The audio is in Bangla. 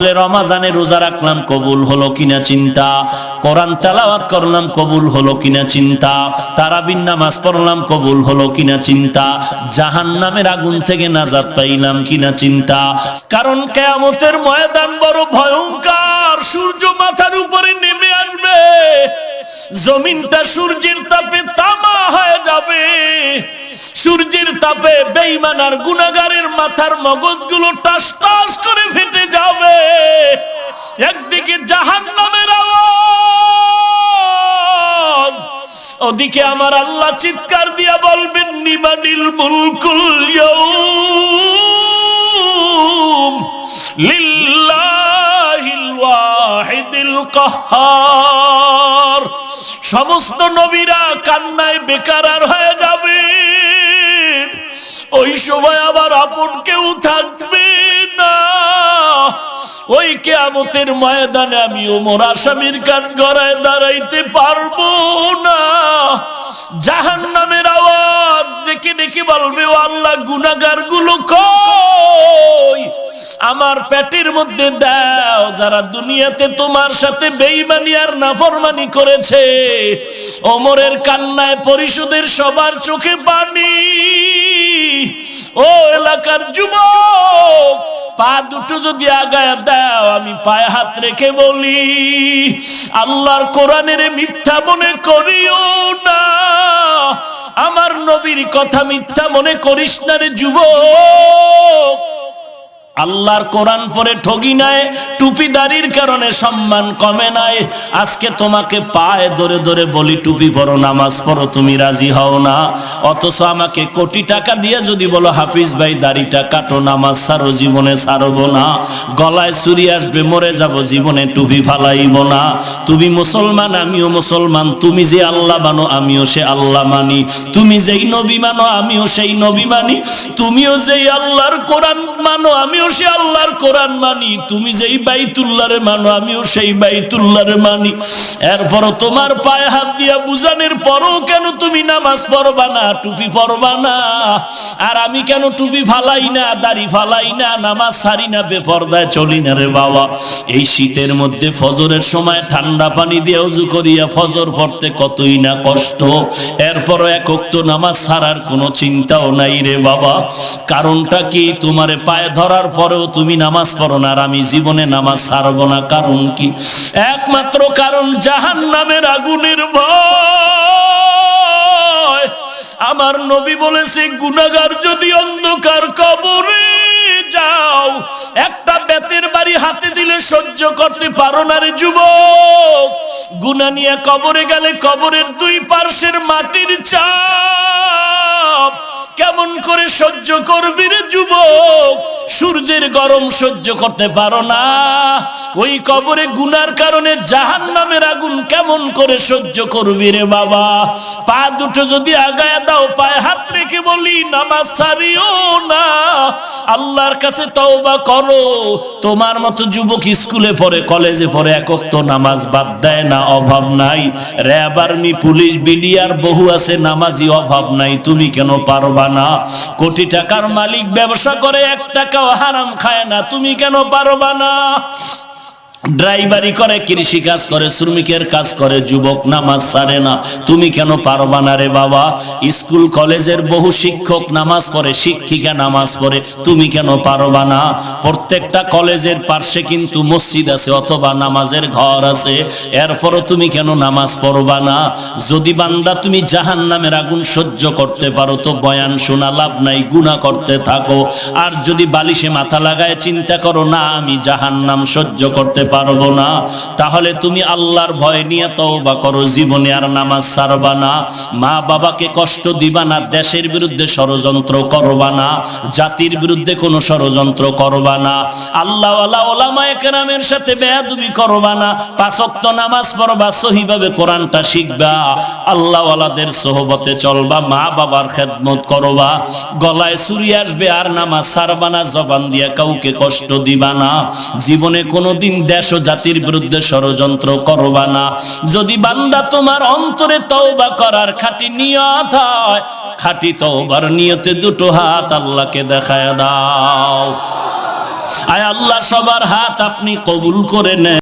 রমাজানে রোজা রাখলাম, কবুল হলো কিনা চিন্তা। কোরআন তেলাওয়াত করলাম, কবুল হলো কিনা চিন্তা। তারাবির নামাজ পড়লাম, কবুল হলো কিনা চিন্তা। জাহান্নামের আগুন থেকে নাজাত পাইলাম কিনা চিন্তা। কারণ কিয়ামতের ময়দান বড় ভয়ঙ্কর। সূর্য মাথার উপরে নেমে আসবে, জমিনটা সূর্যের তাপে তামা হয়ে যাবে। সূর্যের তাপে বেঈমান আর গুনাহগারের মাথার মগজগুলো টাস টাস করে ফেটে যাবে। একদিকে জাহান্নামের আওয়াজ, ওদিকে আমার আল্লাহ চিৎকার দিয়া বলবেন, লিমানিল মুলকুল ইয়াউম লিল্লাহিল ওয়াহিদিল কাহ্হার। সমস্ত নবীরা কান্নায় বেকারার হয়ে যাবে। ওই সময় আবার আপন কেউ থাকবে না। ওই কিয়ামতের ময়দানে আমি ওমর আসামির কান গড়ায় দাঁড়াইতে পারবো না। জাহান্নামের আওয়াজ ডেকে ডেকে বলবে, ও আল্লাহ, গুনাহগার গুলো কই? আমার পেটের মধ্যে দাও, যারা দুনিয়াতে তোমার সাথে বেঈমানি আর নাফরমানি করেছে। ওমরের কান্নায় পরিষদের সবার চোখে পানি। ও এলাকার যুবক, পা দুটো যদি আগায় দাও, আমি পায়ে হাত রেখে বলি, আল্লাহর কোরআনের মিথ্যা মনে করিও না। আমার নবীর কথা মিথ্যা মনে করিস না রে যুবক। আল্লাহর কোরআন পড়ে ঠগি নাই, টুপিদারির কারণে সম্মান কমে নাই। আজকে তোমাকে পায়ে ধরে ধরে বলি, টুপি পরো, নামাজ পড়ো, তুমি রাজি হও না। অথচ আমাকে কোটি টাকা দিয়ে যদি বলো, হাফিজ ভাই দাড়িটা কাটো, নামাজ ছাড়ো, জীবনে ছাড়বো না। গলায় ছুরি আসবে, মরে যাব, জীবনে টুপি ফালাইব না। তুমি মুসলমান, আমিও মুসলমান। তুমি যে আল্লাহ মানো, আমিও সে আল্লাহ মানি। তুমি যেই নবী মানো, আমিও সেই নবী মানি। তুমিও যেই আল্লাহর কোরআন মানো, আমিও সে আল্লাহর কোরআন মানি। তুমি যেই বাইতুল্লাহরে মানো, আমিও সেই বাইতুল্লাহরে মানি। এরপরও তোমার পায়ে হাত দিয়া বুঝানোর পরও কেন তুমি নামাজ পড়বা না, টুপি পড়বা না? আর আমি কেন টুপি ফালাই না, দাড়ি ফালাই না, নামাজ ছাড়ি না, বেপরদায় চলি না রে বাবা? এই শীতের মধ্যে ফজরের সময় ঠান্ডা পানি দিয়ে ওযু করিয়া ফজর পড়তে কতই না কষ্ট। এরপরও এক ওয়াক্ত নামাজ ছাড়ার কোনো চিন্তাও নাই রে বাবা। কারণটা কি? তোমারে পায়ে ধরার পরেও তুমি নামাজ পড়ো না, আর আমি জীবনে নামাজ ছাড়বো না। কারণ কি? একমাত্র কারণ জাহান্নামের আগুনের ভয়। আমার নবী বলেছে, গুনাহগার যদি অন্ধকার কবরে যাও, একটা বেতের বাড়ি হাতে দিলে সহ্য করতে পারো না রে যুবক। গুনাহ নিয়ে কবরে গেলে কবরের দুই পার্শ্বের মাটির চাপ কেমন করে সহ্য করবি রে যুবক? সূর্যের গরম সহ্য করতে পারো না, ওই কবরে গুনার কারণে জাহান্নামের আগুন কেমন করে সহ্য করবি রে বাবা? পা দুটো যদি আগায় দাও, পায়ে হাত রেখে বলি, নামাজ ছাড়িও না। আল্লাহর কাছে তওবা করো। তোমার মতো যুবক স্কুলে পড়ে, কলেজে পড়ে, এক ওয়াক্ত নামাজ বাদ দেয় না, অভাব নাই। র‍্যাব, আর্মি, পুলিশ, বিডিআর বহু আছে, নামাজি অভাব নাই। তুমি কেন পারবা না? কোটি টাকার মালিক ব্যবসা করে, 1 টাকাও হারাম খায় না, তুমি কেন পারবা না? ড্রাইভারি করে, কৃষি কাজ করে, শ্রমিকের কাজ করে, যুবক নামাজ ছাড়ে না, তুমি কেন পারবা না রে বাবা? স্কুল কলেজের বহু শিক্ষক নামাজ পড়ে, শিক্ষিকা নামাজ পড়ে, তুমি কেন পারবা না? প্রত্যেকটা কলেজের পাশে কিন্তু মসজিদ আছে অথবা নামাজের ঘর আছে, এরপরও তুমি কেন নামাজ পড়বা না? যদি বান্দা তুমি জাহান্নামের আগুন সহ্য করতে পারো, তো বয়ান শোনা লাভ নাই, গুনাহ করতে থাকো। আর যদি বালিশে মাথা লাগায় চিন্তা করো, না আমি জাহান্নাম সহ্য করতে পারবো না, তাহলে তুমি আল্লাহর ভয় নিয়ে তওবা করো, জীবনে আর নামাজ ছাড়বা না। মা বাবাকে কষ্ট দিবা না, দেশের বিরুদ্ধে ষড়যন্ত্র করবা না, জাতির বিরুদ্ধে কোনো ষড়যন্ত্র করবা না, আল্লাহওয়ালা ওলামায়ে কেরামের সাথে বেয়াদবি করবা না, 5 ওয়াক্ত নামাজ পড়বা, সহিভাবে কোরআনটা শিখবা, আল্লাহওয়ালাদের সোহবতে চলবা, মা বাবার খেদমত করবা। গলায় ছুরি আসবে আর নামাজ ছাড়বা না, জবান দিয়া কাউকে কষ্ট দিবা না, জীবনে কোনোদিন দেশ ও জাতির বিরুদ্ধে ষড়যন্ত্র করবা না। যদি বান্দা তোমার অন্তরে তওবা করার খাঁটি নিয়ত হয়, খাঁটি তওবার নিয়তে দুটো হাত আল্লাহকে দেখায় দাও। আয় আল্লাহ সবার হাত আপনি কবুল করে নেন।